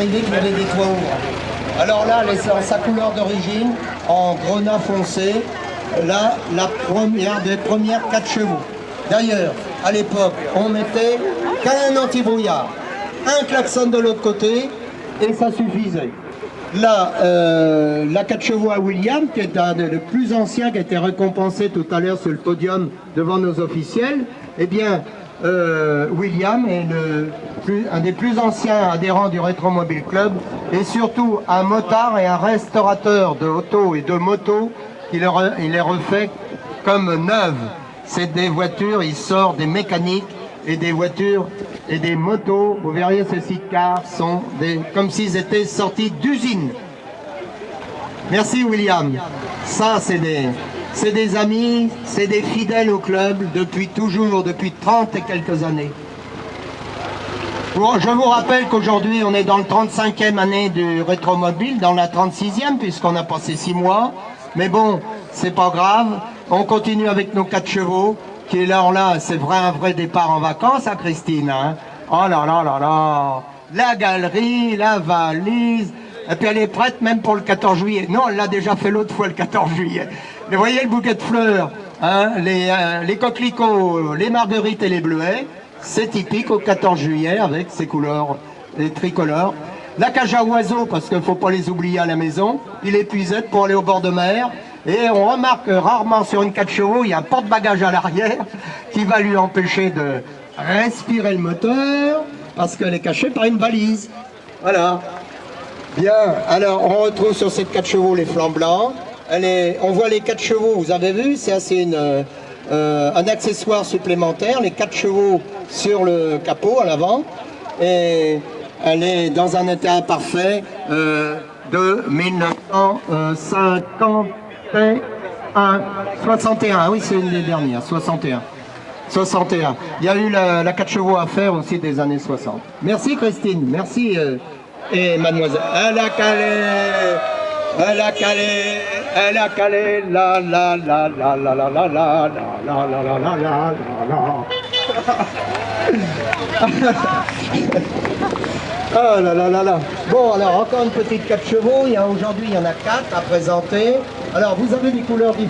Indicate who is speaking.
Speaker 1: Arrivé qu'il y avait des toits ouvrants. Alors là, elle est en sa couleur d'origine, en grenat foncé. Là, la première des premières 4 chevaux. D'ailleurs, à l'époque, on mettait qu'un anti-brouillard, un klaxon de l'autre côté, et ça suffisait. Là, la 4 chevaux à William, qui est un des plus anciens, qui a été récompensé tout à l'heure sur le podium devant nos officiels, eh bien, William est un des plus anciens adhérents du Rétromobile Club et surtout un motard et un restaurateur de autos et de motos. Il les refait comme neuves. C'est des voitures, il sort des mécaniques et des voitures et des motos. Vous verriez, ces sidecars sont comme s'ils étaient sortis d'usine. Merci William. Ça, c'est des amis, c'est des fidèles au club depuis toujours, depuis 30 et quelques années. Je vous rappelle qu'aujourd'hui, on est dans le 35e année du Rétromobile, dans la 36e, puisqu'on a passé 6 mois. Mais bon, c'est pas grave. On continue avec nos 4 chevaux, qui est là, c'est un vrai départ en vacances, hein, Christine, hein. Oh là là là là. La galerie, la valise. Et puis elle est prête même pour le 14 juillet. Non, elle l'a déjà fait l'autre fois, le 14 juillet. Mais voyez le bouquet de fleurs, hein, les coquelicots, les marguerites et les bleuets, c'est typique au 14 juillet avec ses couleurs, les tricolores. La cage à oiseaux, parce qu'il ne faut pas les oublier à la maison, il épuisette pour aller au bord de mer. Et on remarque rarement sur une 4 chevaux, il y a un porte-bagages à l'arrière qui va lui empêcher de respirer le moteur, parce qu'elle est cachée par une valise. Voilà. Bien, alors on retrouve sur cette 4 chevaux les flancs blancs. On voit les 4 chevaux, vous avez vu, c'est un accessoire supplémentaire, les 4 chevaux sur le capot à l'avant. Et elle est dans un état parfait de 1961, oui c'est une des dernières, 61. Il y a eu la 4 chevaux à faire aussi des années 60. Merci Christine, merci. Et mademoiselle, elle a calé, la la la la la la la la la la la la la la la. Ah là là là là. Bon alors encore une petite 4 chevaux, aujourd'hui il y en a 4 à présenter. Alors vous avez des couleurs différentes.